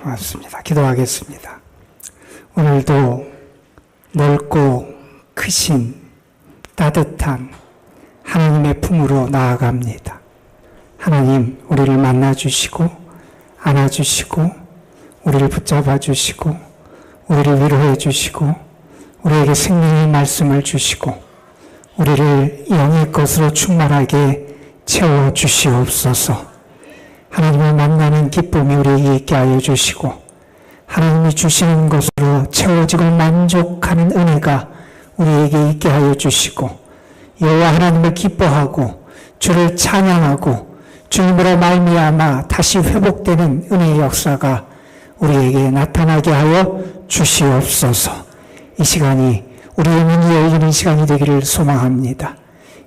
고맙습니다. 기도하겠습니다. 오늘도 넓고 크신 따뜻한 하나님의 품으로 나아갑니다. 하나님, 우리를 만나주시고 안아주시고 우리를 붙잡아 주시고 우리를 위로해 주시고 우리에게 생명의 말씀을 주시고 우리를 영의 것으로 충만하게 채워 주시옵소서. 하나님을 만나는 기쁨이 우리에게 있게 하여 주시고 하나님이 주시는 것으로 채워지고 만족하는 은혜가 우리에게 있게 하여 주시고 여호와 하나님을 기뻐하고 주를 찬양하고 주님으로 말미암아 다시 회복되는 은혜의 역사가 우리에게 나타나게 하여 주시옵소서. 이 시간이 우리의 눈이 열리는 시간이 되기를 소망합니다.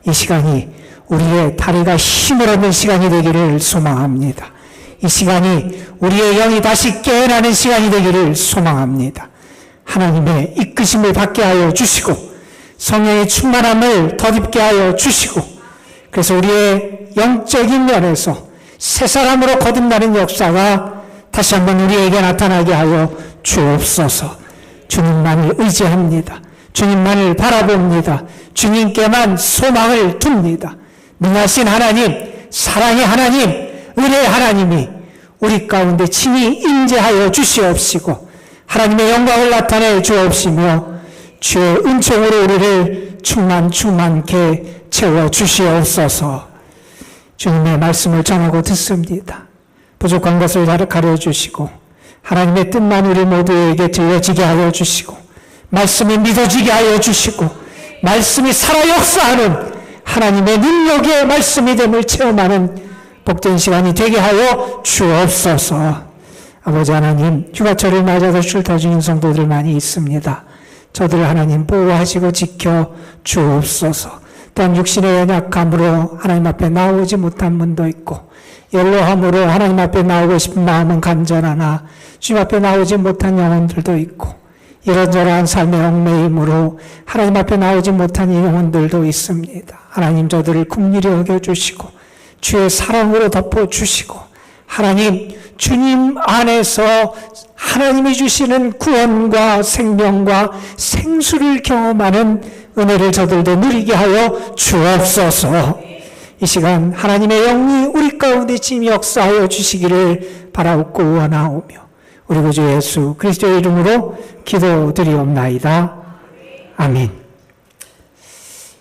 이 시간이 우리의 다리가 힘을 얻는 시간이 되기를 소망합니다. 이 시간이 우리의 영이 다시 깨어나는 시간이 되기를 소망합니다. 하나님의 이끄심을 받게 하여 주시고 성령의 충만함을 덧입게 하여 주시고 그래서 우리의 영적인 면에서 새 사람으로 거듭나는 역사가 다시 한번 우리에게 나타나게 하여 주옵소서. 주님만을 의지합니다. 주님만을 바라봅니다. 주님께만 소망을 둡니다. 능하신 하나님, 사랑의 하나님, 은혜의 하나님이 우리 가운데 친히 임재하여 주시옵시고 하나님의 영광을 나타내 주옵시며 주의 은총으로 우리를 충만케 채워 주시옵소서. 주님의 말씀을 전하고 듣습니다. 부족한 것을 가려주시고 하나님의 뜻만 우리 모두에게 들려지게 하여 주시고 말씀이 믿어지게 하여 주시고 말씀이 살아 역사하는 하나님의 능력의 말씀이 됨을 체험하는 복된 시간이 되게 하여 주옵소서. 아버지 하나님, 휴가철을 맞아서 쉴터 중인 성도들 많이 있습니다. 저들을 하나님 보호하시고 지켜 주옵소서. 또한 육신의 연약함으로 하나님 앞에 나오지 못한 분도 있고 연로함으로 하나님 앞에 나오고 싶은 마음은 간절하나 주님 앞에 나오지 못한 영혼들도 있고 이런저런 삶의 얽매임으로 하나님 앞에 나오지 못한 영혼들도 있습니다. 하나님 저들을 긍휼히 여겨주시고 주의 사랑으로 덮어주시고 하나님 주님 안에서 하나님이 주시는 구원과 생명과 생수를 경험하는 은혜를 저들도 누리게 하여 주옵소서. 이 시간 하나님의 영이 우리 가운데 지금 역사하여 주시기를 바라옵고 원하오며 우리 구주 예수 그리스도의 이름으로 기도드리옵나이다. 아멘.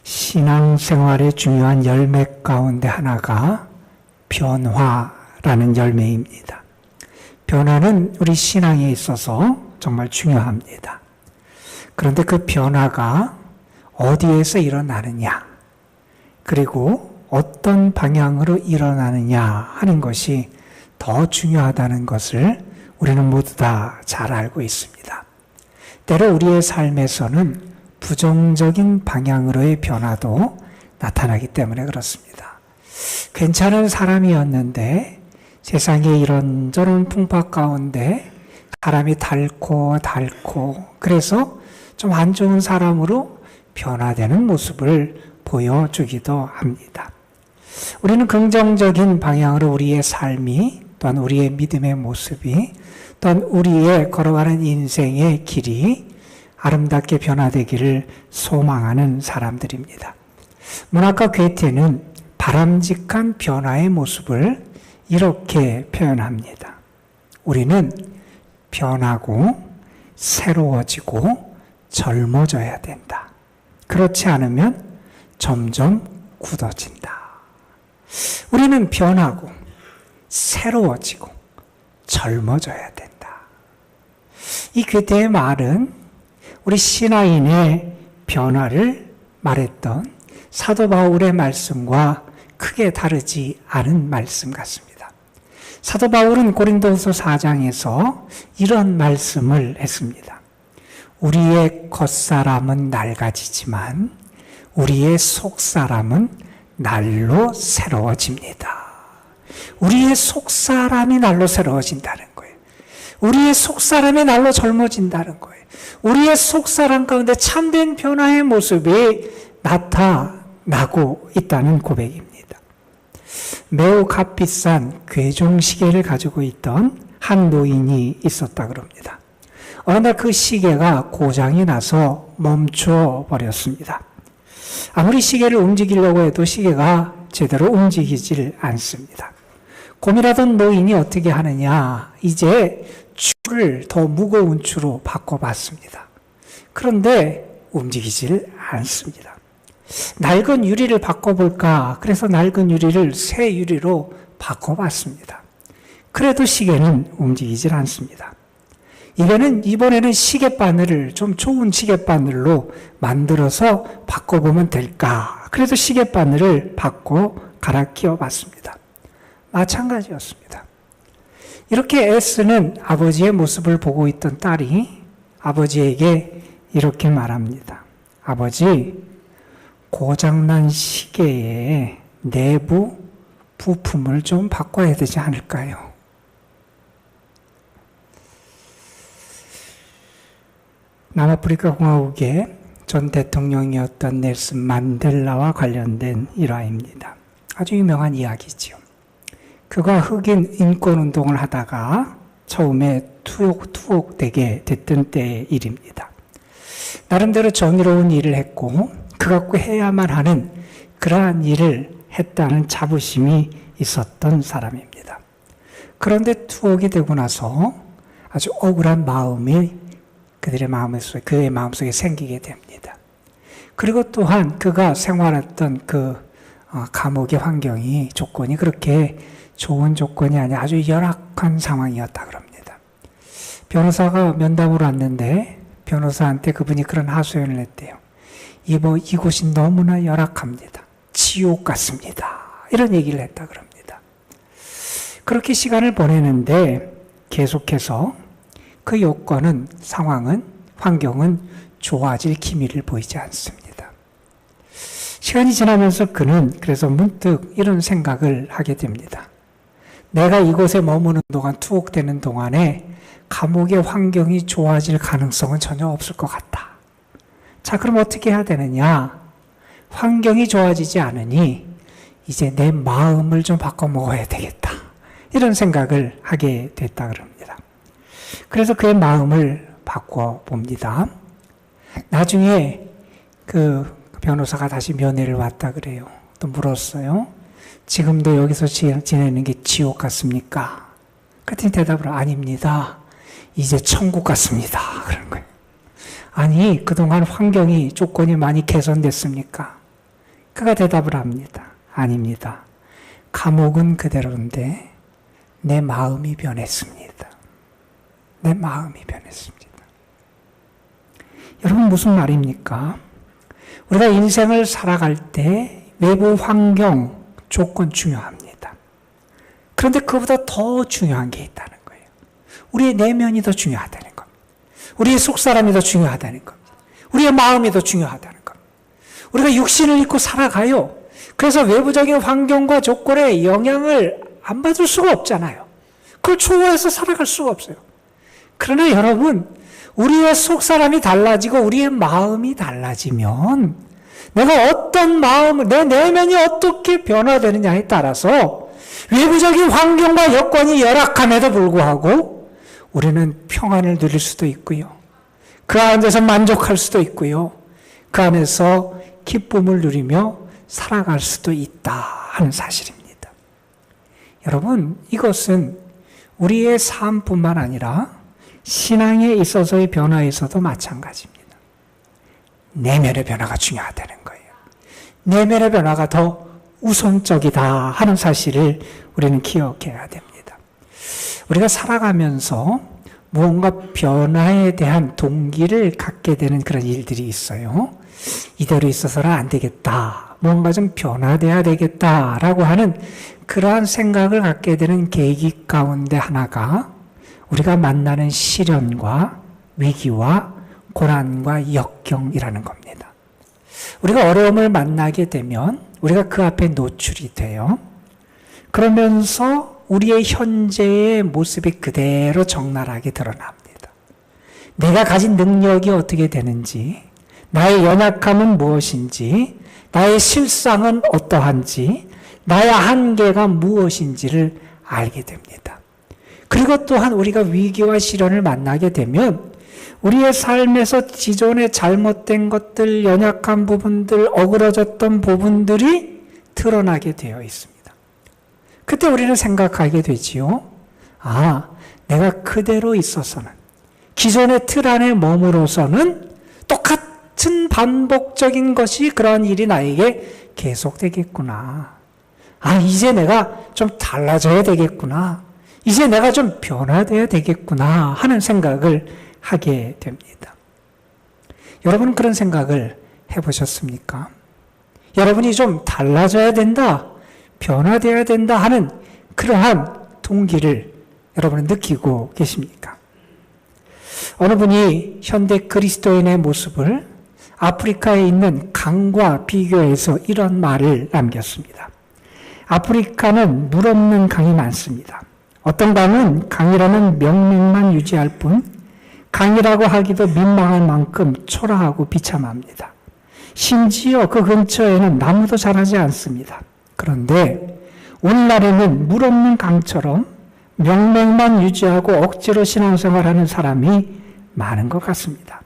신앙생활의 중요한 열매 가운데 하나가 변화라는 열매입니다. 변화는 우리 신앙에 있어서 정말 중요합니다. 그런데 그 변화가 어디에서 일어나느냐, 그리고 어떤 방향으로 일어나느냐 하는 것이 더 중요하다는 것을 우리는 모두 다 잘 알고 있습니다. 때로 우리의 삶에서는 부정적인 방향으로의 변화도 나타나기 때문에 그렇습니다. 괜찮은 사람이었는데 세상의 이런저런 풍파 가운데 사람이 닳고 그래서 좀 안 좋은 사람으로 변화되는 모습을 보여주기도 합니다. 우리는 긍정적인 방향으로 우리의 삶이 또한 우리의 믿음의 모습이 또한 우리의 걸어가는 인생의 길이 아름답게 변화되기를 소망하는 사람들입니다. 문학가 괴테는 바람직한 변화의 모습을 이렇게 표현합니다. 우리는 변하고 새로워지고 젊어져야 된다. 그렇지 않으면 점점 굳어진다. 우리는 변하고 새로워지고 젊어져야 된다. 이 괴테의 말은 우리 신앙인의 변화를 말했던 사도 바울의 말씀과 크게 다르지 않은 말씀 같습니다. 사도 바울은 고린도서 4장에서 이런 말씀을 했습니다. 우리의 겉사람은 낡아지지만 우리의 속사람은 날로 새로워집니다. 우리의 속사람이 날로 새로워진다는 거예요. 우리의 속사람이 날로 젊어진다는 거예요. 우리의 속사람 가운데 참된 변화의 모습이 나타나고 있다는 고백입니다. 매우 값비싼 괴종시계를 가지고 있던 한 노인이 있었다 그럽니다. 어느 날 그 시계가 고장이 나서 멈춰 버렸습니다. 아무리 시계를 움직이려고 해도 시계가 제대로 움직이질 않습니다. 고민하던 노인이 어떻게 하느냐, 이제 줄을 더 무거운 줄로 바꿔봤습니다. 그런데 움직이질 않습니다. 낡은 유리를 바꿔볼까, 그래서 낡은 유리를 새 유리로 바꿔봤습니다. 그래도 시계는 움직이질 않습니다. 이번에는 시계바늘을 좀 좋은 시계바늘로 만들어서 바꿔보면 될까? 그래서 시계바늘을 바꿔 갈아 끼워 봤습니다. 마찬가지였습니다. 이렇게 애쓰는 아버지의 모습을 보고 있던 딸이 아버지에게 이렇게 말합니다. 아버지, 고장난 시계의 내부 부품을 좀 바꿔야 되지 않을까요? 남아프리카 공화국의 전 대통령이었던 넬슨 만델라와 관련된 일화입니다. 아주 유명한 이야기지요. 그가 흑인 인권운동을 하다가 처음에 투옥되게 됐던 때의 일입니다. 나름대로 정의로운 일을 했고 그 갖고 해야만 하는 그러한 일을 했다는 자부심이 있었던 사람입니다. 그런데 투옥이 되고 나서 아주 억울한 마음이 그의 마음속에 생기게 됩니다. 그리고 또한 그가 생활했던 그 감옥의 환경이, 조건이 그렇게 좋은 조건이 아니라 아주 열악한 상황이었다 그럽니다. 변호사가 면담으로 왔는데 변호사한테 그분이 그런 하소연을 했대요. 이곳이 너무나 열악합니다. 지옥 같습니다. 이런 얘기를 했다 그럽니다. 그렇게 시간을 보내는데 계속해서 그 요건은, 상황은, 환경은 좋아질 기미를 보이지 않습니다. 시간이 지나면서 그는 그래서 문득 이런 생각을 하게 됩니다. 내가 이곳에 머무는 동안, 투옥되는 동안에 감옥의 환경이 좋아질 가능성은 전혀 없을 것 같다. 자, 그럼 어떻게 해야 되느냐? 환경이 좋아지지 않으니 이제 내 마음을 좀 바꿔 먹어야 되겠다. 이런 생각을 하게 됐다 그럽니다. 그래서 그의 마음을 바꿔 봅니다. 나중에 그 변호사가 다시 면회를 왔다 그래요. 또 물었어요. 지금도 여기서 지내는 게 지옥 같습니까? 그랬더니 대답을 아닙니다. 이제 천국 같습니다. 그런 거예요. 아니, 그동안 환경이, 조건이 많이 개선됐습니까? 그가 대답을 합니다. 아닙니다. 감옥은 그대로인데 내 마음이 변했습니다. 내 마음이 변했습니다. 여러분, 무슨 말입니까? 우리가 인생을 살아갈 때 외부 환경, 조건 중요합니다. 그런데 그보다 더 중요한 게 있다는 거예요. 우리의 내면이 더 중요하다는 겁니다. 우리의 속사람이 더 중요하다는 겁니다. 우리의 마음이 더 중요하다는 겁니다. 우리가 육신을 입고 살아가요. 그래서 외부적인 환경과 조건에 영향을 안 받을 수가 없잖아요. 그걸 초월해서 살아갈 수가 없어요. 그러나 여러분, 우리의 속사람이 달라지고 우리의 마음이 달라지면 내가 어떤 마음을, 내 내면이 어떻게 변화되느냐에 따라서 외부적인 환경과 여건이 열악함에도 불구하고 우리는 평안을 누릴 수도 있고요. 그 안에서 만족할 수도 있고요. 그 안에서 기쁨을 누리며 살아갈 수도 있다 하는 사실입니다. 여러분, 이것은 우리의 삶뿐만 아니라 신앙에 있어서의 변화에서도 마찬가지입니다. 내면의 변화가 중요하다는 거예요. 내면의 변화가 더 우선적이다 하는 사실을 우리는 기억해야 됩니다. 우리가 살아가면서 무언가 변화에 대한 동기를 갖게 되는 그런 일들이 있어요. 이대로 있어서는 안 되겠다. 뭔가 좀 변화돼야 되겠다라고 하는 그러한 생각을 갖게 되는 계기 가운데 하나가 우리가 만나는 시련과 위기와 고난과 역경이라는 겁니다. 우리가 어려움을 만나게 되면 우리가 그 앞에 노출이 돼요. 그러면서 우리의 현재의 모습이 그대로 적나라하게 드러납니다. 내가 가진 능력이 어떻게 되는지, 나의 연약함은 무엇인지, 나의 실상은 어떠한지, 나의 한계가 무엇인지를 알게 됩니다. 그리고 또한 우리가 위기와 시련을 만나게 되면 우리의 삶에서 기존에 잘못된 것들, 연약한 부분들, 어그러졌던 부분들이 드러나게 되어 있습니다. 그때 우리는 생각하게 되지요. 내가 그대로 있어서는, 기존의 틀 안에 머무러서는 똑같은 반복적인 것이, 그러한 일이 나에게 계속되겠구나. 이제 내가 좀 달라져야 되겠구나. 이제 내가 좀 변화되어야 되겠구나 하는 생각을 하게 됩니다. 여러분은 그런 생각을 해보셨습니까? 여러분이 좀 달라져야 된다, 변화되어야 된다 하는 그러한 동기를 여러분은 느끼고 계십니까? 어느 분이 현대 그리스도인의 모습을 아프리카에 있는 강과 비교해서 이런 말을 남겼습니다. 아프리카는 물 없는 강이 많습니다. 어떤 강은 강이라는 명맥만 유지할 뿐 강이라고 하기도 민망할 만큼 초라하고 비참합니다. 심지어 그 근처에는 나무도 자라지 않습니다. 그런데 오늘날에는 물 없는 강처럼 명맥만 유지하고 억지로 신앙생활하는 사람이 많은 것 같습니다.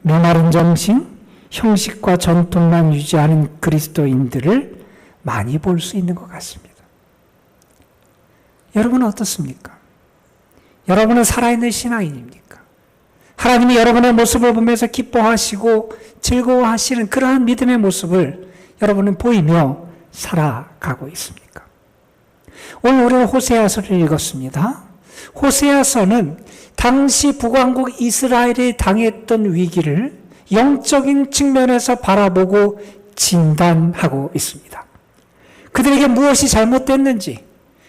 메마른 정신, 형식과 전통만 유지하는 그리스도인들을 많이 볼 수 있는 것 같습니다. 여러분은 어떻습니까? 여러분은 살아있는 신앙인입니까? 하나님이 여러분의 모습을 보면서 기뻐하시고 즐거워하시는 그러한 믿음의 모습을 여러분은 보이며 살아가고 있습니까? 오늘 우리는 호세아서를 읽었습니다. 호세아서는 당시 북왕국 이스라엘이 당했던 위기를 영적인 측면에서 바라보고 진단하고 있습니다. 그들에게 무엇이 잘못됐는지,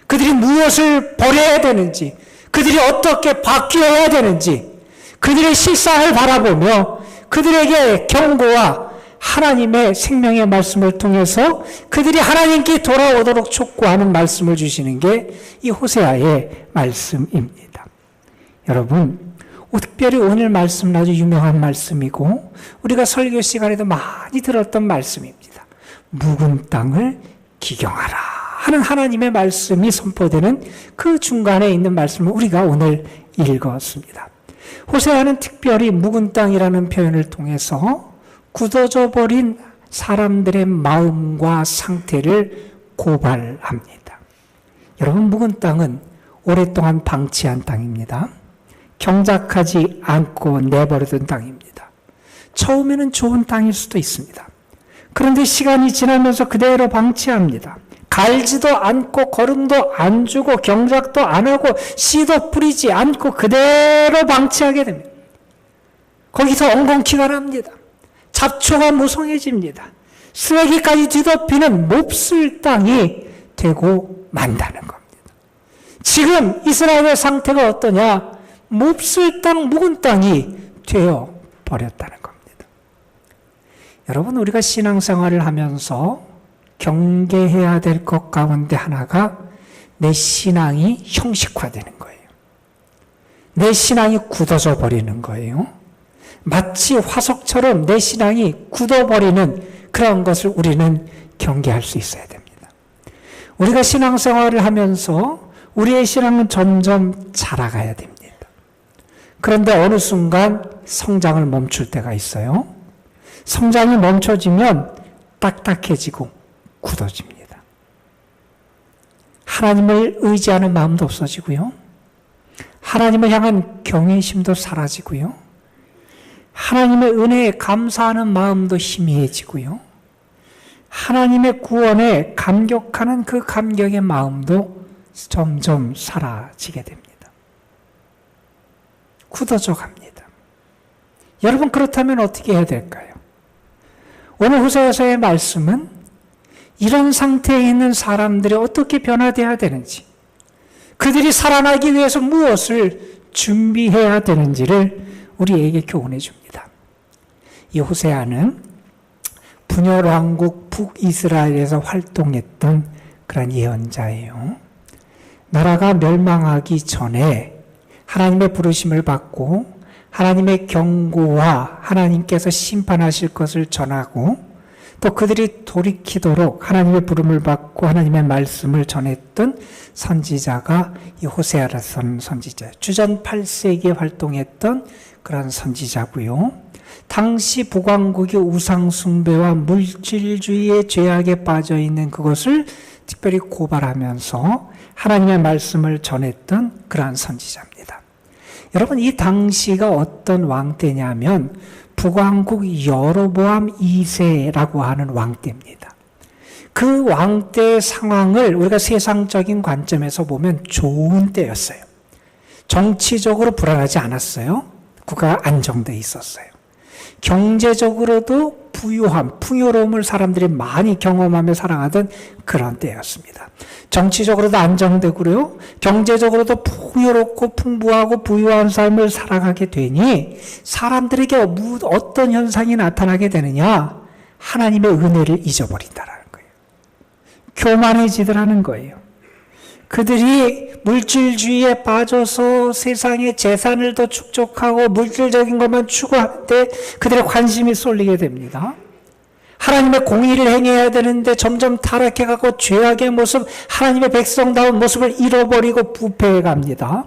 그들이 무엇을 버려야 되는지, 그들이 어떻게 바뀌어야 되는지, 그들의 실상을 바라보며 그들에게 경고와 하나님의 생명의 말씀을 통해서 그들이 하나님께 돌아오도록 촉구하는 말씀을 주시는 게 이 호세아의 말씀입니다. 여러분, 특별히 오늘 말씀은 아주 유명한 말씀이고 우리가 설교 시간에도 많이 들었던 말씀입니다. 묵은 땅을 기경하라 하는 하나님의 말씀이 선포되는 그 중간에 있는 말씀을 우리가 오늘 읽었습니다. 호세아는 특별히 묵은 땅이라는 표현을 통해서 굳어져 버린 사람들의 마음과 상태를 고발합니다. 여러분, 묵은 땅은 오랫동안 방치한 땅입니다. 경작하지 않고 내버려둔 땅입니다. 처음에는 좋은 땅일 수도 있습니다. 그런데 시간이 지나면서 그대로 방치합니다. 갈지도 않고 거름도 안 주고 경작도 안 하고 씨도 뿌리지 않고 그대로 방치하게 됩니다. 거기서 엉겅퀴가 납니다. 잡초가 무성해집니다. 쓰레기까지 뒤덮이는 몹쓸 땅이 되고 만다는 겁니다. 지금 이스라엘의 상태가 어떠냐? 몹쓸 땅, 묵은 땅이 되어 버렸다는 겁니다. 여러분, 우리가 신앙생활을 하면서 경계해야 될 것 가운데 하나가 내 신앙이 형식화되는 거예요. 내 신앙이 굳어져 버리는 거예요. 마치 화석처럼 내 신앙이 굳어버리는 그런 것을 우리는 경계할 수 있어야 됩니다. 우리가 신앙생활을 하면서 우리의 신앙은 점점 자라가야 됩니다. 그런데 어느 순간 성장을 멈출 때가 있어요. 성장이 멈춰지면 딱딱해지고 굳어집니다. 하나님을 의지하는 마음도 없어지고요. 하나님을 향한 경외심도 사라지고요. 하나님의 은혜에 감사하는 마음도 희미해지고요. 하나님의 구원에 감격하는 그 감격의 마음도 점점 사라지게 됩니다. 굳어져 갑니다. 여러분, 그렇다면 어떻게 해야 될까요? 오늘 호세아서의 말씀은 이런 상태에 있는 사람들이 어떻게 변화되어야 되는지, 그들이 살아나기 위해서 무엇을 준비해야 되는지를 우리에게 교훈해 줍니다. 이 호세아는 분열 왕국 북이스라엘에서 활동했던 그런 예언자예요. 나라가 멸망하기 전에 하나님의 부르심을 받고 하나님의 경고와 하나님께서 심판하실 것을 전하고 또 그들이 돌이키도록 하나님의 부름을 받고 하나님의 말씀을 전했던 선지자가 이 호세아라는 선지자예요. 주전 8세기에 활동했던 그런 선지자고요. 당시 북왕국이 우상숭배와 물질주의의 죄악에 빠져있는 그것을 특별히 고발하면서 하나님의 말씀을 전했던 그러한 선지자입니다. 여러분, 이 당시가 어떤 왕 때냐면 북왕국 여로보암 2세라고 하는 왕 때입니다. 그 왕 때의 상황을 우리가 세상적인 관점에서 보면 좋은 때였어요. 정치적으로 불안하지 않았어요. 국가가 안정되어 있었어요. 경제적으로도 부유함, 풍요로움을 사람들이 많이 경험하며 살아가던 그런 때였습니다. 정치적으로도 안정되고요. 경제적으로도 풍요롭고 풍부하고 부유한 삶을 살아가게 되니 사람들에게 어떤 현상이 나타나게 되느냐? 하나님의 은혜를 잊어버린다라는 거예요. 교만해지더라는 거예요. 그들이 물질주의에 빠져서 세상의 재산을 더 축적하고 물질적인 것만 추구하는데 그들의 관심이 쏠리게 됩니다. 하나님의 공의를 행해야 되는데 점점 타락해가고 죄악의 모습, 하나님의 백성다운 모습을 잃어버리고 부패해 갑니다.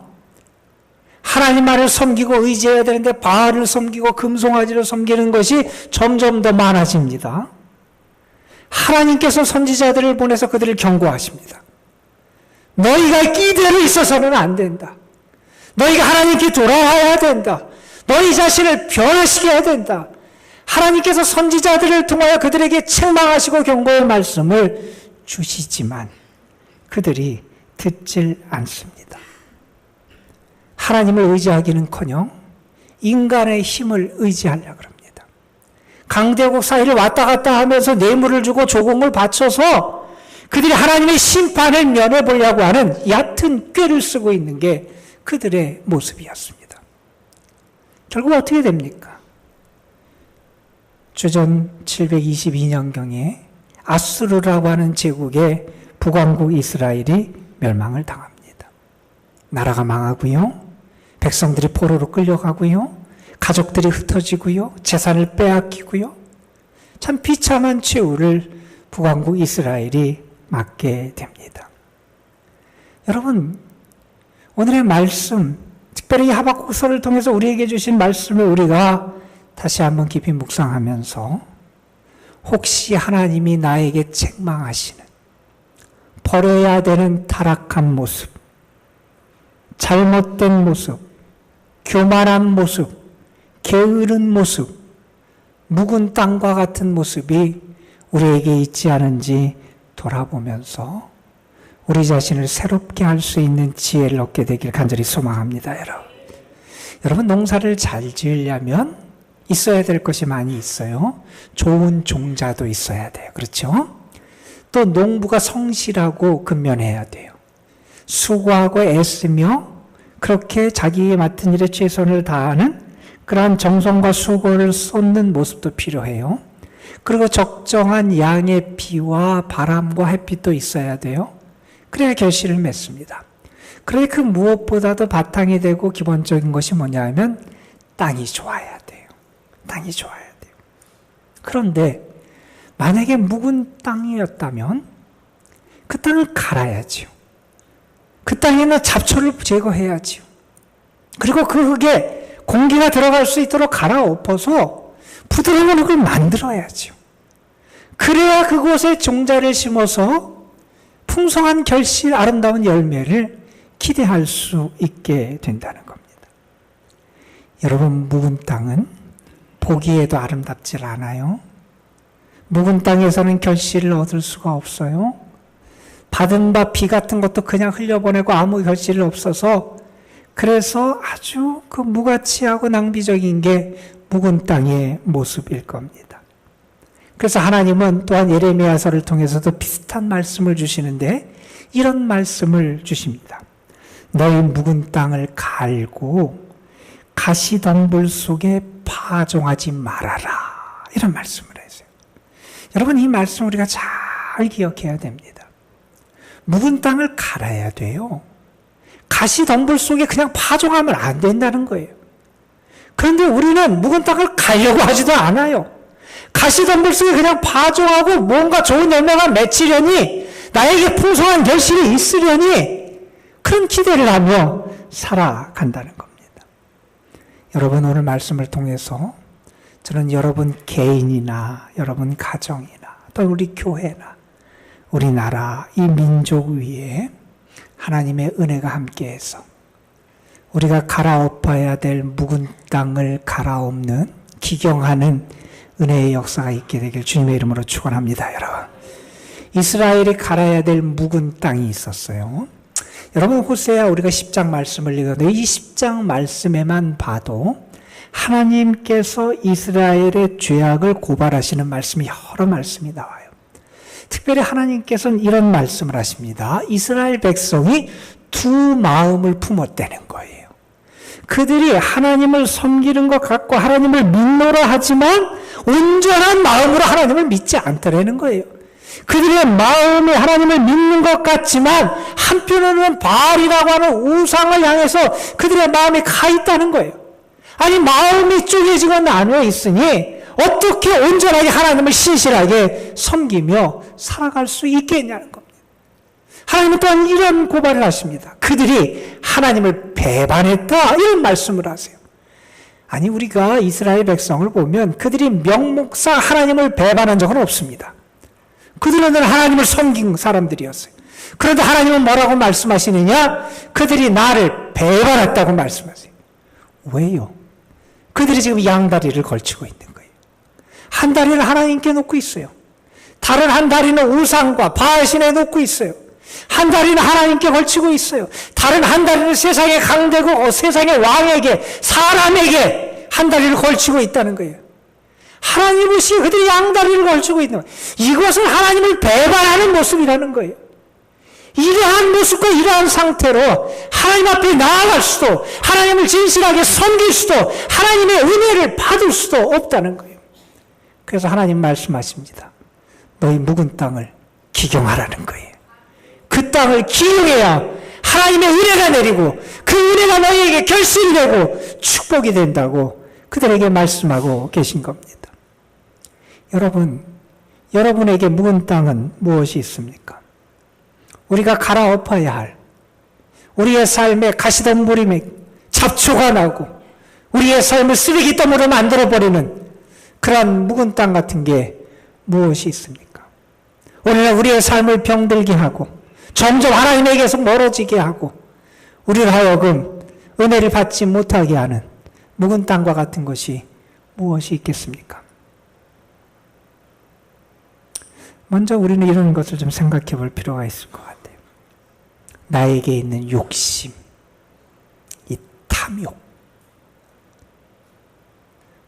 하나님만을 섬기고 의지해야 되는데 바알을 섬기고 금송아지를 섬기는 것이 점점 더 많아집니다. 하나님께서 선지자들을 보내서 그들을 경고하십니다. 너희가 이대로 있어서는 안 된다. 너희가 하나님께 돌아와야 된다. 너희 자신을 변화시켜야 된다. 하나님께서 선지자들을 통하여 그들에게 책망하시고 경고의 말씀을 주시지만 그들이 듣질 않습니다. 하나님을 의지하기는커녕 인간의 힘을 의지하려고 합니다. 강대국 사이를 왔다 갔다 하면서 뇌물을 주고 조공을 바쳐서 그들이 하나님의 심판을 면해보려고 하는 얕은 꾀를 쓰고 있는 게 그들의 모습이었습니다. 결국 어떻게 됩니까? 주전 722년경에 아수르라고 하는 제국의 북왕국 이스라엘이 멸망을 당합니다. 나라가 망하고요. 백성들이 포로로 끌려가고요. 가족들이 흩어지고요. 재산을 빼앗기고요. 참 비참한 최후를 북왕국 이스라엘이 맞게 됩니다. 여러분, 오늘의 말씀, 특별히 하박국서를 통해서 우리에게 주신 말씀을 우리가 다시 한번 깊이 묵상하면서 혹시 하나님이 나에게 책망하시는 버려야 되는 타락한 모습, 잘못된 모습, 교만한 모습, 게으른 모습, 묵은 땅과 같은 모습이 우리에게 있지 않은지 돌아보면서 우리 자신을 새롭게 할 수 있는 지혜를 얻게 되길 간절히 소망합니다, 여러분. 여러분, 농사를 잘 지으려면 있어야 될 것이 많이 있어요. 좋은 종자도 있어야 돼요. 그렇죠? 또 농부가 성실하고 근면해야 돼요. 수고하고 애쓰며 그렇게 자기에 맡은 일에 최선을 다하는 그러한 정성과 수고를 쏟는 모습도 필요해요. 그리고 적정한 양의 비와 바람과 햇빛도 있어야 돼요. 그래야 결실을 맺습니다. 그래 그 무엇보다도 바탕이 되고 기본적인 것이 뭐냐 하면 땅이 좋아야 돼요. 땅이 좋아야 돼요. 그런데 만약에 묵은 땅이었다면 그 땅을 갈아야지요. 그 땅에 있는 잡초를 제거해야지요. 그리고 그 흙에 공기가 들어갈 수 있도록 갈아엎어서 부드러운 흙을 만들어야지요. 그래야 그곳에 종자를 심어서 풍성한 결실, 아름다운 열매를 기대할 수 있게 된다는 겁니다. 여러분, 묵은 땅은 보기에도 아름답질 않아요. 묵은 땅에서는 결실을 얻을 수가 없어요. 받은 바 비 같은 것도 그냥 흘려보내고 아무 결실이 없어서 그래서 아주 그 무가치하고 낭비적인 게 묵은 땅의 모습일 겁니다. 그래서 하나님은 또한 예레미야서를 통해서도 비슷한 말씀을 주시는데 이런 말씀을 주십니다. 너희 묵은 땅을 갈고 가시덤불 속에 파종하지 말아라. 이런 말씀을 했어요. 여러분, 이 말씀 우리가 잘 기억해야 됩니다. 묵은 땅을 갈아야 돼요. 가시덤불 속에 그냥 파종하면 안 된다는 거예요. 그런데 우리는 묵은 땅을 갈려고 하지도 않아요. 가시덤불 속에 그냥 파종하고 뭔가 좋은 열매가 맺히려니, 나에게 풍성한 결실이 있으려니 그런 기대를 하며 살아간다는 겁니다. 여러분, 오늘 말씀을 통해서 저는 여러분 개인이나 여러분 가정이나 또 우리 교회나 우리나라 이 민족 위에 하나님의 은혜가 함께해서 우리가 갈아엎어야 될 묵은 땅을 갈아엎는 기경하는 은혜의 역사가 있게 되길 주님의 이름으로 축원합니다. 여러분, 이스라엘이 갈아야 될 묵은 땅이 있었어요. 여러분, 호세아 우리가 10장 말씀을 읽었는데 이 10장 말씀에만 봐도 하나님께서 이스라엘의 죄악을 고발하시는 말씀이 여러 말씀이 나와요. 특별히 하나님께서는 이런 말씀을 하십니다. 이스라엘 백성이 두 마음을 품었다는 거예요. 그들이 하나님을 섬기는 것 같고 하나님을 믿노라 하지만 온전한 마음으로 하나님을 믿지 않더라는 거예요. 그들의 마음이 하나님을 믿는 것 같지만 한편으로는 바알이라고 하는 우상을 향해서 그들의 마음이 가 있다는 거예요. 아니, 마음이 쪼개지고 나누어 있으니 어떻게 온전하게 하나님을 신실하게 섬기며 살아갈 수 있겠냐는 겁니다. 하나님은 또한 이런 고발을 하십니다. 그들이 하나님을 배반했다, 이런 말씀을 하세요. 아니, 우리가 이스라엘 백성을 보면 그들이 명목상 하나님을 배반한 적은 없습니다. 그들은 하나님을 섬긴 사람들이었어요. 그런데 하나님은 뭐라고 말씀하시느냐? 그들이 나를 배반했다고 말씀하세요. 왜요? 그들이 지금 양다리를 걸치고 있는 거예요. 한 다리를 하나님께 놓고 있어요. 다른 한 다리는 우상과 바알신에 놓고 있어요. 한 다리는 하나님께 걸치고 있어요. 다른 한 다리는 세상의 강대국, 세상의 왕에게, 사람에게 한 다리를 걸치고 있다는 거예요. 하나님 없이 그들이 양다리를 걸치고 있는 거예요. 이것은 하나님을 배반하는 모습이라는 거예요. 이러한 모습과 이러한 상태로 하나님 앞에 나아갈 수도, 하나님을 진실하게 섬길 수도, 하나님의 은혜를 받을 수도 없다는 거예요. 그래서 하나님 말씀하십니다. 너희 묵은 땅을 기경하라는 거예요. 그 땅을 기경해야 하나님의 은혜가 내리고 그 은혜가 너희에게 결실이 되고 축복이 된다고 그들에게 말씀하고 계신 겁니다. 여러분, 여러분에게 묵은 땅은 무엇이 있습니까? 우리가 갈아엎어야 할, 우리의 삶에 가시덤불이 잡초가 나고 우리의 삶을 쓰레기더미로 만들어버리는 그러한 묵은 땅 같은 게 무엇이 있습니까? 오늘날 우리의 삶을 병들게 하고 점점 하나님에게서 멀어지게 하고 우리를 하여금 은혜를 받지 못하게 하는 묵은 땅과 같은 것이 무엇이 있겠습니까? 먼저 우리는 이런 것을 좀 생각해 볼 필요가 있을 것 같아요. 나에게 있는 욕심, 이 탐욕.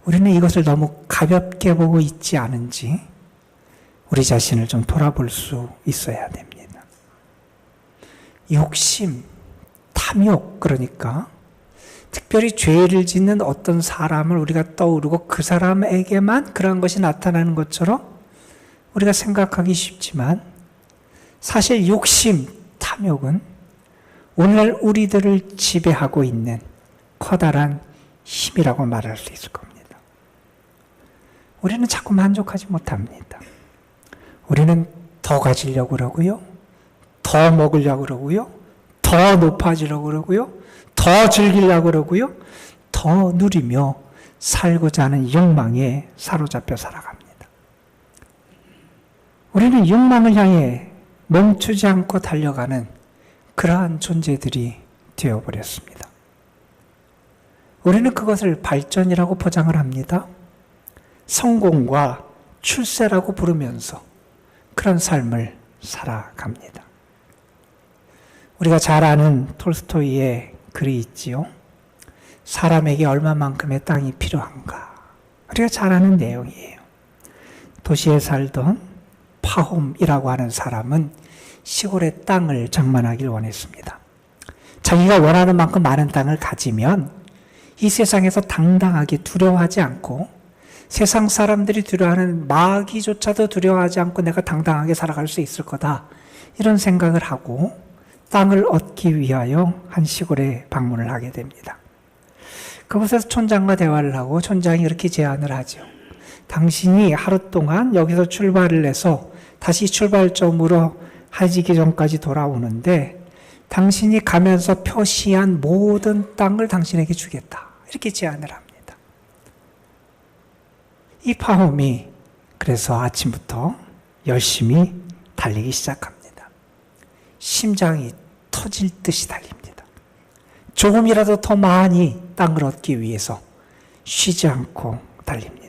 우리는 이것을 너무 가볍게 보고 있지 않은지 우리 자신을 좀 돌아볼 수 있어야 됩니다. 욕심, 탐욕, 그러니까 특별히 죄를 짓는 어떤 사람을 우리가 떠오르고 그 사람에게만 그런 것이 나타나는 것처럼 우리가 생각하기 쉽지만 사실 욕심, 탐욕은 오늘날 우리들을 지배하고 있는 커다란 힘이라고 말할 수 있을 겁니다. 우리는 자꾸 만족하지 못합니다. 우리는 더 가지려고 그러고요. 더 먹으려고 그러고요. 더 높아지려고 그러고요. 더 즐기려고 그러고요. 더 누리며 살고자 하는 욕망에 사로잡혀 살아갑니다. 우리는 욕망을 향해 멈추지 않고 달려가는 그러한 존재들이 되어버렸습니다. 우리는 그것을 발전이라고 포장을 합니다. 성공과 출세라고 부르면서 그런 삶을 살아갑니다. 우리가 잘 아는 톨스토이의 글이 있지요. 사람에게 얼마만큼의 땅이 필요한가. 우리가 잘 아는 내용이에요. 도시에 살던 파홈이라고 하는 사람은 시골의 땅을 장만하길 원했습니다. 자기가 원하는 만큼 많은 땅을 가지면 이 세상에서 당당하게 두려워하지 않고 세상 사람들이 두려워하는 마귀조차도 두려워하지 않고 내가 당당하게 살아갈 수 있을 거다. 이런 생각을 하고 땅을 얻기 위하여 한 시골에 방문을 하게 됩니다. 그곳에서 촌장과 대화를 하고 촌장이 이렇게 제안을 하죠. 당신이 하루 동안 여기서 출발을 해서 다시 출발점으로 하지기 전까지 돌아오는데 당신이 가면서 표시한 모든 땅을 당신에게 주겠다. 이렇게 제안을 합니다. 이 파홈이 그래서 아침부터 열심히 달리기 시작합니다. 심장이 터질 듯이 달립니다. 조금이라도 더 많이 땅을 얻기 위해서 쉬지 않고 달립니다.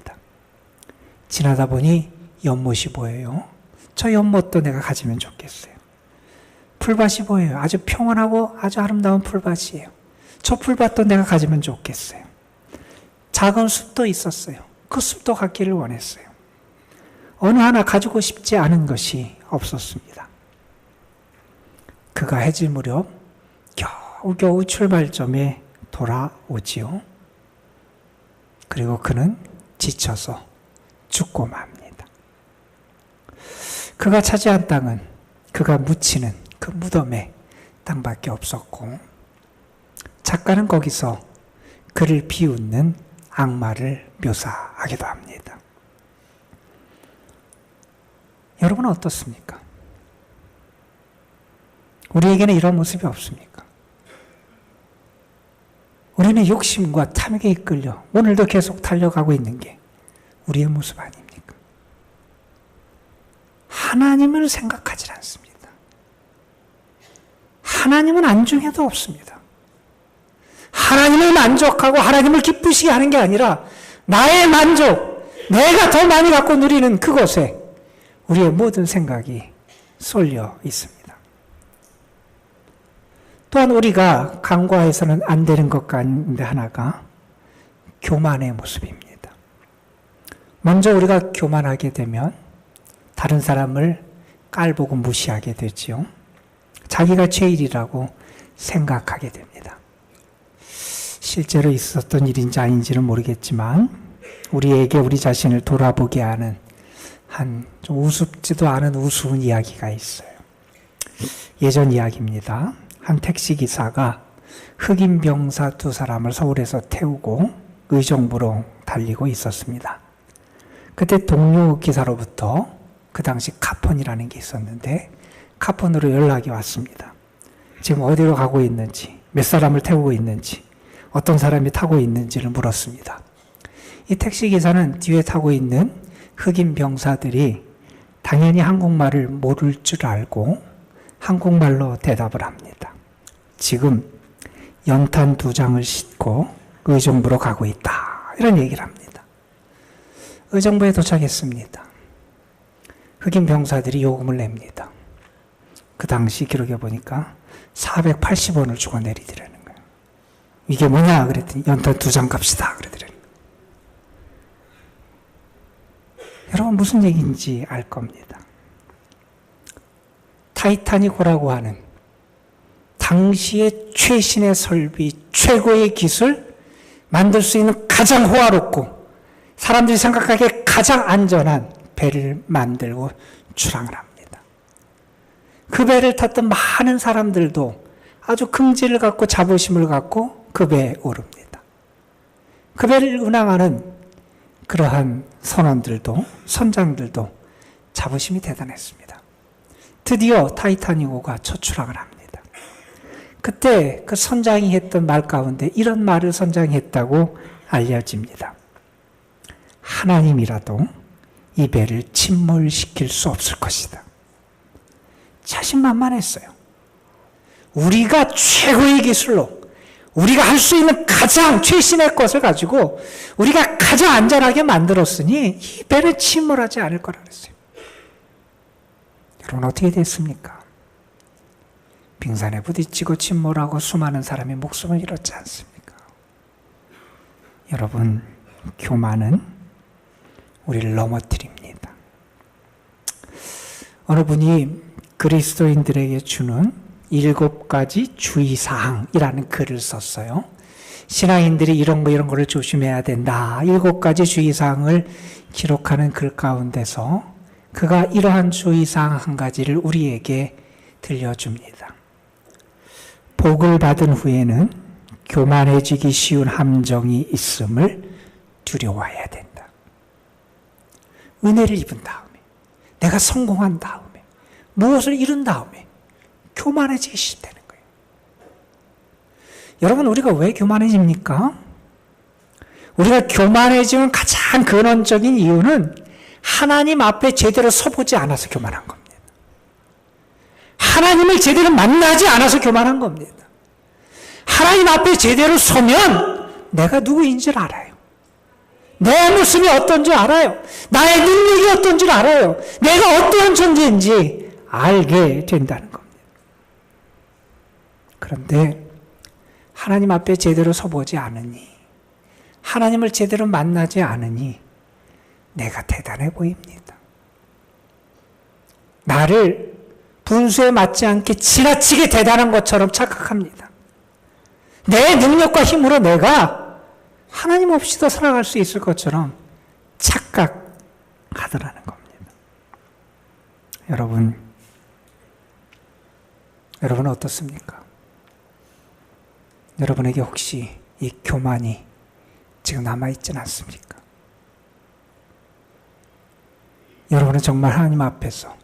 지나다 보니 연못이 보여요. 저 연못도 내가 가지면 좋겠어요. 풀밭이 보여요. 아주 평온하고 아주 아름다운 풀밭이에요. 저 풀밭도 내가 가지면 좋겠어요. 작은 숲도 있었어요. 그 숲도 갖기를 원했어요. 어느 하나 가지고 싶지 않은 것이 없었습니다. 그가 해질 무렵 겨우겨우 출발점에 돌아오지요. 그리고 그는 지쳐서 죽고 맙니다. 그가 차지한 땅은 그가 묻히는 그 무덤의 땅밖에 없었고, 작가는 거기서 그를 비웃는 악마를 묘사하기도 합니다. 여러분은 어떻습니까? 우리에게는 이런 모습이 없습니까? 우리는 욕심과 탐욕에 이끌려 오늘도 계속 달려가고 있는 게 우리의 모습 아닙니까? 하나님을 생각하지 않습니다. 하나님은 안중에도 없습니다. 하나님을 만족하고 하나님을 기쁘시게 하는 게 아니라 나의 만족, 내가 더 많이 갖고 누리는 그곳에 우리의 모든 생각이 쏠려 있습니다. 또한 우리가 간과해서는 안 되는 것 가운데 하나가 교만의 모습입니다. 먼저 우리가 교만하게 되면 다른 사람을 깔보고 무시하게 되지요. 자기가 제일이라고 생각하게 됩니다. 실제로 있었던 일인지 아닌지는 모르겠지만 우리에게 우리 자신을 돌아보게 하는 좀 우습지도 않은 우스운 이야기가 있어요. 예전 이야기입니다. 한 택시기사가 흑인 병사 2사람을 서울에서 태우고 의정부로 달리고 있었습니다. 그때 동료 기사로부터 그 당시 카폰이라는 게 있었는데 카폰으로 연락이 왔습니다. 지금 어디로 가고 있는지, 몇 사람을 태우고 있는지, 어떤 사람이 타고 있는지를 물었습니다. 이 택시기사는 뒤에 타고 있는 흑인 병사들이 당연히 한국말을 모를 줄 알고 한국말로 대답을 합니다. 지금 연탄 2장을 싣고 의정부로 가고 있다. 이런 얘기를 합니다. 의정부에 도착했습니다. 흑인 병사들이 요금을 냅니다. 그 당시 기록에 보니까 480원을 주고 내리더라는 거예요. 이게 뭐냐 그랬더니 연탄 2장 값이다 그러더라는 거예요. 여러분 무슨 얘기인지 알 겁니다. 타이타닉호라고 하는 당시의 최신의 설비, 최고의 기술, 만들 수 있는 가장 호화롭고 사람들이 생각하기에 가장 안전한 배를 만들고 출항을 합니다. 그 배를 탔던 많은 사람들도 아주 긍지를 갖고 자부심을 갖고 그 배에 오릅니다. 그 배를 운항하는 그러한 선원들도 선장들도 자부심이 대단했습니다. 드디어 타이타닉호가 첫 출항을 합니다. 그때 그 선장이 했던 말 가운데 이런 말을 선장이 했다고 알려집니다. 하나님이라도 이 배를 침몰시킬 수 없을 것이다. 자신만만했어요. 우리가 최고의 기술로 우리가 할 수 있는 가장 최신의 것을 가지고 우리가 가장 안전하게 만들었으니 이 배를 침몰하지 않을 거라 그랬어요. 여러분 어떻게 됐습니까? 빙산에 부딪히고 침몰하고 수많은 사람이 목숨을 잃었지 않습니까? 여러분 교만은 우리를 넘어뜨립니다. 어느 분이 그리스도인들에게 주는 7가지 주의사항이라는 글을 썼어요. 신앙인들이 이런 거를 조심해야 된다. 7가지 주의사항을 기록하는 글 가운데서 그가 이러한 주의사항 한 가지를 우리에게 들려줍니다. 복을 받은 후에는 교만해지기 쉬운 함정이 있음을 두려워해야 된다. 은혜를 입은 다음에, 내가 성공한 다음에, 무엇을 이룬 다음에 교만해지기 시작되는 거예요. 여러분, 우리가 왜 교만해집니까? 우리가 교만해지는 가장 근원적인 이유는 하나님 앞에 제대로 서보지 않아서 교만한 겁니다. 하나님을 제대로 만나지 않아서 교만한 겁니다. 하나님 앞에 제대로 서면 내가 누구인지를 알아요. 내 모습이 어떤지 알아요. 나의 능력이 어떤지 알아요. 내가 어떠한 존재인지 알게 된다는 겁니다. 그런데 하나님 앞에 제대로 서보지 않으니, 하나님을 제대로 만나지 않으니 내가 대단해 보입니다. 나를 분수에 맞지 않게 지나치게 대단한 것처럼 착각합니다. 내 능력과 힘으로 내가 하나님 없이도 살아갈 수 있을 것처럼 착각하더라는 겁니다. 여러분 어떻습니까? 여러분에게 혹시 이 교만이 지금 남아있지는 않습니까? 여러분은 정말 하나님 앞에서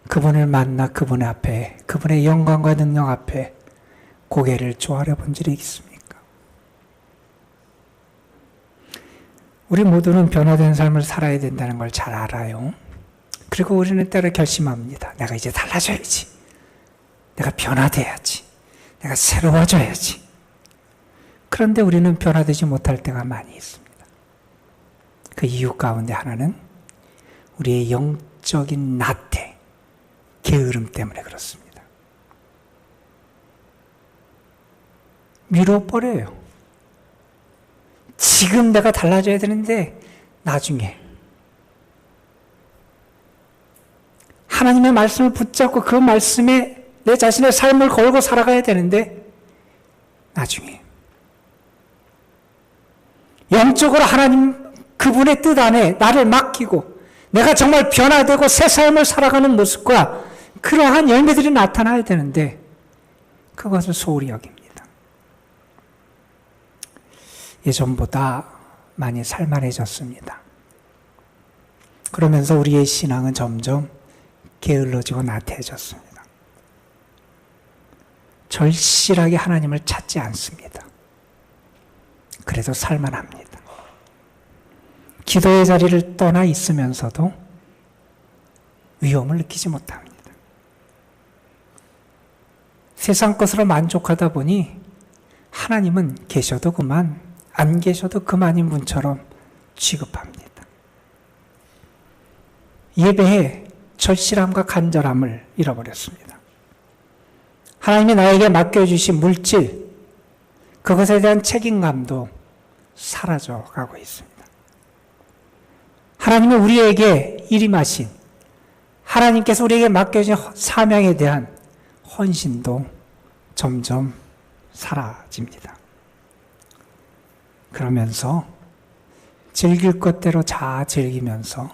그분을 만나 그분의 앞에, 그분의 영광과 능력 앞에 고개를 조아려 본 적이 있습니까? 우리 모두는 변화된 삶을 살아야 된다는 걸 잘 알아요. 그리고 우리는 때로 결심합니다. 내가 이제 달라져야지. 내가 변화돼야지. 내가 새로워져야지. 그런데 우리는 변화되지 못할 때가 많이 있습니다. 그 이유 가운데 하나는 우리의 영적인 나태, 게으름 때문에 그렇습니다. 미뤄버려요. 지금 내가 달라져야 되는데 나중에 하나님의 말씀을 붙잡고 그 말씀에 내 자신의 삶을 걸고 살아가야 되는데 나중에 영적으로 하나님 그분의 뜻 안에 나를 맡기고 내가 정말 변화되고 새 삶을 살아가는 모습과 그러한 열매들이 나타나야 되는데 그것을 소홀히 여깁니다. 예전보다 많이 살만해졌습니다. 그러면서 우리의 신앙은 점점 게을러지고 나태해졌습니다. 절실하게 하나님을 찾지 않습니다. 그래도 살만합니다. 기도의 자리를 떠나 있으면서도 위험을 느끼지 못합니다. 세상 것으로 만족하다 보니 하나님은 계셔도 그만, 안 계셔도 그만인 분처럼 취급합니다. 예배에 절실함과 간절함을 잃어버렸습니다. 하나님이 나에게 맡겨주신 물질, 그것에 대한 책임감도 사라져가고 있습니다. 하나님은 우리에게 일임하신, 하나님께서 우리에게 맡겨주신 사명에 대한 헌신도 점점 사라집니다. 그러면서 즐길 것대로 다 즐기면서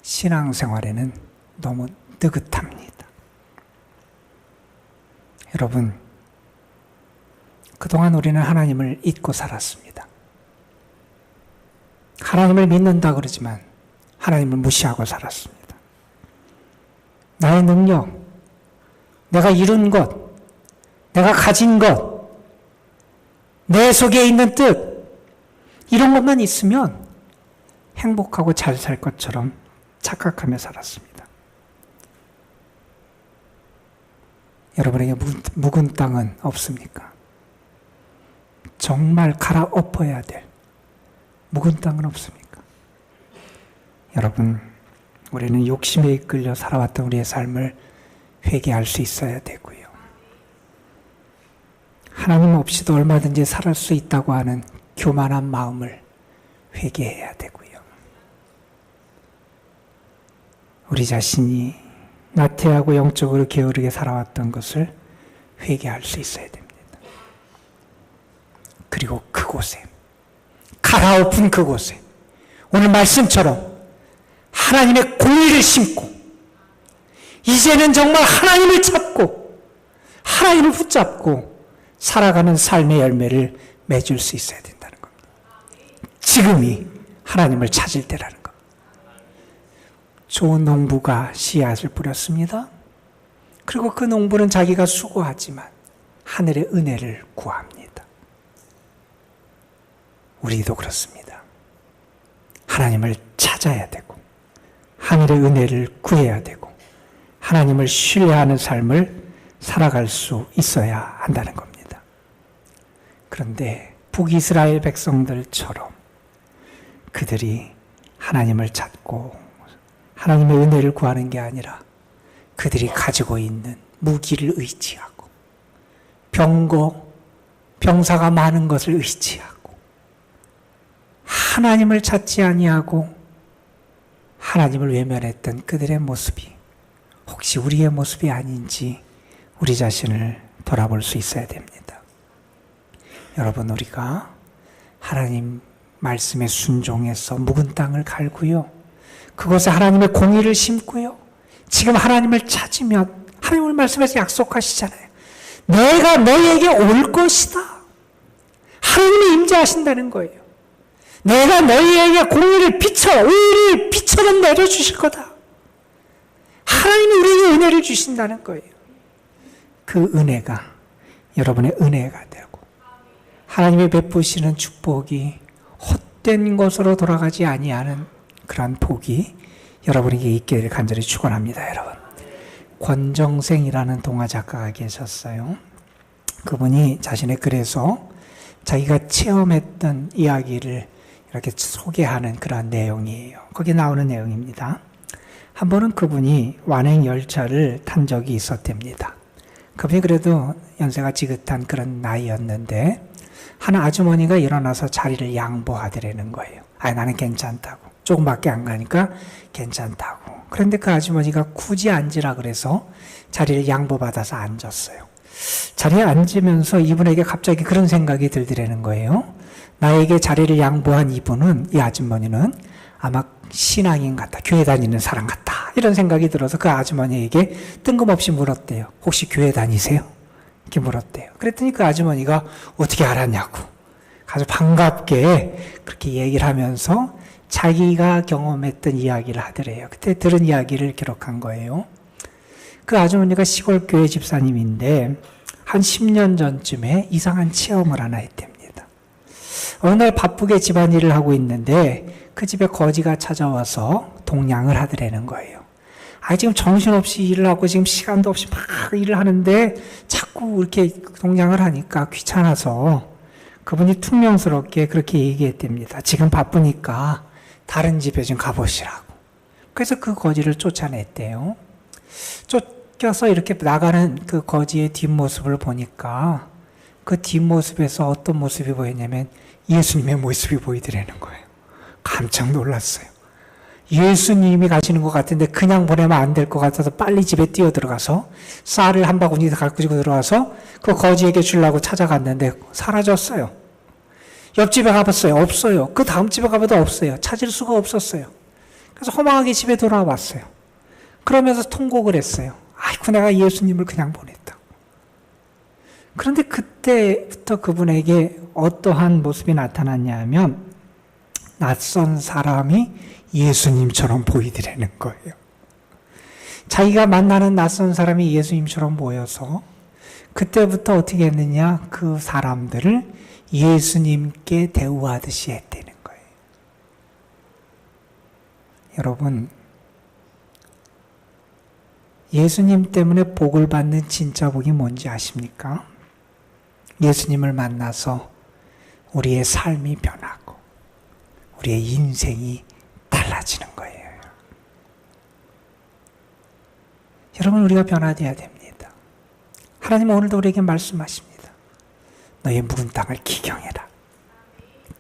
신앙생활에는 너무 느긋합니다. 여러분, 그동안 우리는 하나님을 잊고 살았습니다. 하나님을 믿는다 그러지만 하나님을 무시하고 살았습니다. 나의 능력, 내가 이룬 것, 내가 가진 것, 내 속에 있는 뜻, 이런 것만 있으면 행복하고 잘 살 것처럼 착각하며 살았습니다. 여러분에게 묵은 땅은 없습니까? 정말 갈아엎어야 될 묵은 땅은 없습니까? 여러분, 우리는 욕심에 이끌려 살아왔던 우리의 삶을 회개할 수 있어야 되고요. 하나님 없이도 얼마든지 살을 수 있다고 하는 교만한 마음을 회개해야 되고요. 우리 자신이 나태하고 영적으로 게으르게 살아왔던 것을 회개할 수 있어야 됩니다. 그리고 그곳에, 갈아엎은 그곳에 오늘 말씀처럼 하나님의 공의를 심고 이제는 정말 하나님을 찾고 하나님을 붙잡고 살아가는 삶의 열매를 맺을 수 있어야 된다는 겁니다. 지금이 하나님을 찾을 때라는 것. 좋은 농부가 씨앗을 뿌렸습니다. 그리고 그 농부는 자기가 수고하지만 하늘의 은혜를 구합니다. 우리도 그렇습니다. 하나님을 찾아야 되고 하늘의 은혜를 구해야 되고 하나님을 신뢰하는 삶을 살아갈 수 있어야 한다는 겁니다. 그런데 북이스라엘 백성들처럼 그들이 하나님을 찾고 하나님의 은혜를 구하는 게 아니라 그들이 가지고 있는 무기를 의지하고 병사가 많은 것을 의지하고 하나님을 찾지 아니하고 하나님을 외면했던 그들의 모습이 혹시 우리의 모습이 아닌지 우리 자신을 돌아볼 수 있어야 됩니다. 여러분, 우리가 하나님 말씀에 순종해서 묵은 땅을 갈고요. 그곳에 하나님의 공의를 심고요. 지금 하나님을 찾으면 하나님의 말씀에서 약속하시잖아요. 내가 너에게 올 것이다. 하나님이 임재하신다는 거예요. 내가 너희에게 공의를 의를 비춰서 내려주실 거다. 하나님이 우리에게 은혜를 주신다는 거예요. 그 은혜가 여러분의 은혜가 되고 하나님의 베푸시는 축복이 헛된 것으로 돌아가지 아니하는 그런 복이 여러분에게 있기를 간절히 축원합니다. 여러분, 권정생이라는 동화 작가가 계셨어요. 그분이 자신의 글에서 자기가 체험했던 이야기를 이렇게 소개하는 그런 내용이에요. 거기 나오는 내용입니다. 한 번은 그분이 완행 열차를 탄 적이 있었답니다. 그분이 그래도 연세가 지긋한 그런 나이였는데 한 아주머니가 일어나서 자리를 양보하더라는 거예요. 나는 괜찮다고. 조금밖에 안 가니까 괜찮다고. 그런데 그 아주머니가 굳이 앉으라 그래서 자리를 양보받아서 앉았어요. 자리에 앉으면서 이분에게 갑자기 그런 생각이 들더라는 거예요. 나에게 자리를 양보한 이분은, 이 아주머니는 아마 신앙인 같다. 교회 다니는 사람 같다. 이런 생각이 들어서 그 아주머니에게 뜬금없이 물었대요. 혹시 교회 다니세요? 이렇게 물었대요. 그랬더니 그 아주머니가 어떻게 알았냐고. 아주 반갑게 그렇게 얘기를 하면서 자기가 경험했던 이야기를 하더래요. 그때 들은 이야기를 기록한 거예요. 그 아주머니가 시골 교회 집사님인데 한 10년 전쯤에 이상한 체험을 하나 했답니다. 어느 날 바쁘게 집안일을 하고 있는데 그 집에 거지가 찾아와서 동냥을 하더라는 거예요. 지금 정신없이 일을 하고 지금 시간도 없이 막 일을 하는데 자꾸 이렇게 동냥을 하니까 귀찮아서 그분이 퉁명스럽게 그렇게 얘기했답니다. 지금 바쁘니까 다른 집에 좀 가보시라고. 그래서 그 거지를 쫓아냈대요. 쫓겨서 이렇게 나가는 그 거지의 뒷모습을 보니까 그 뒷모습에서 어떤 모습이 보였냐면 예수님의 모습이 보이더라는 거예요. 깜짝 놀랐어요. 예수님이 가시는 것 같은데 그냥 보내면 안 될 것 같아서 빨리 집에 뛰어 들어가서 쌀을 한 바구니 가지고 들어와서 그 거지에게 주려고 찾아갔는데 사라졌어요. 옆집에 가봤어요. 없어요. 그 다음 집에 가봐도 없어요. 찾을 수가 없었어요. 그래서 허망하게 집에 돌아왔어요. 그러면서 통곡을 했어요. 아이고, 내가 예수님을 그냥 보냈다. 그런데 그때부터 그분에게 어떠한 모습이 나타났냐 하면 낯선 사람이 예수님처럼 보이더라는 거예요. 자기가 만나는 낯선 사람이 예수님처럼 보여서 그때부터 어떻게 했느냐, 그 사람들을 예수님께 대우하듯이 했다는 거예요. 여러분, 예수님 때문에 복을 받는 진짜 복이 뭔지 아십니까? 예수님을 만나서 우리의 삶이 변하고 우리의 인생이 달라지는 거예요. 여러분, 우리가 변화되어야 됩니다. 하나님은 오늘도 우리에게 말씀하십니다. 너의 묵은 땅을 기경해라.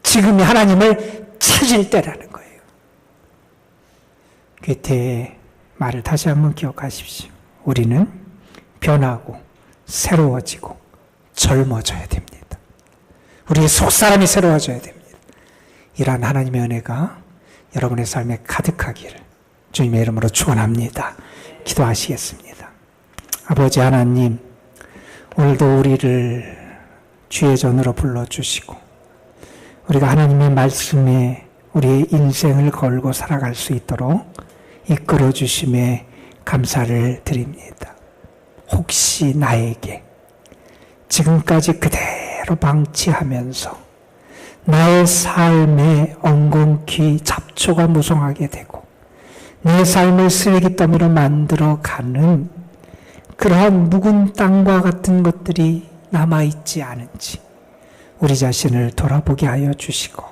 지금이 하나님을 찾을 때라는 거예요. 괴테의 말을 다시 한번 기억하십시오. 우리는 변하고 새로워지고 젊어져야 됩니다. 우리의 속사람이 새로워져야 됩니다. 이러한 하나님의 은혜가 여러분의 삶에 가득하기를 주님의 이름으로 축원합니다. 기도하시겠습니다. 아버지 하나님, 오늘도 우리를 주의 전으로 불러주시고 우리가 하나님의 말씀에 우리의 인생을 걸고 살아갈 수 있도록 이끌어 주심에 감사를 드립니다. 혹시 나에게 지금까지 그대로 방치하면서 나의 삶에 엉겅퀴 잡초가 무성하게 되고 내 삶을 쓰레기더미로 만들어가는 그러한 묵은 땅과 같은 것들이 남아있지 않은지 우리 자신을 돌아보게 하여 주시고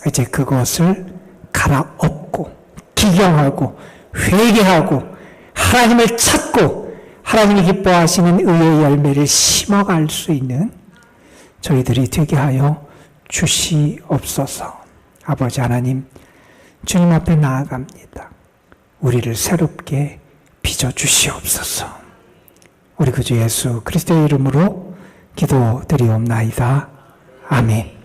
이제 그것을 갈아엎고 기경하고 회개하고 하나님을 찾고 하나님이 기뻐하시는 의의 열매를 심어갈 수 있는 저희들이 되게 하여 주시옵소서. 아버지 하나님, 주님 앞에 나아갑니다. 우리를 새롭게 빚어주시옵소서. 우리 구주 예수 그리스도의 이름으로 기도드리옵나이다. 아멘.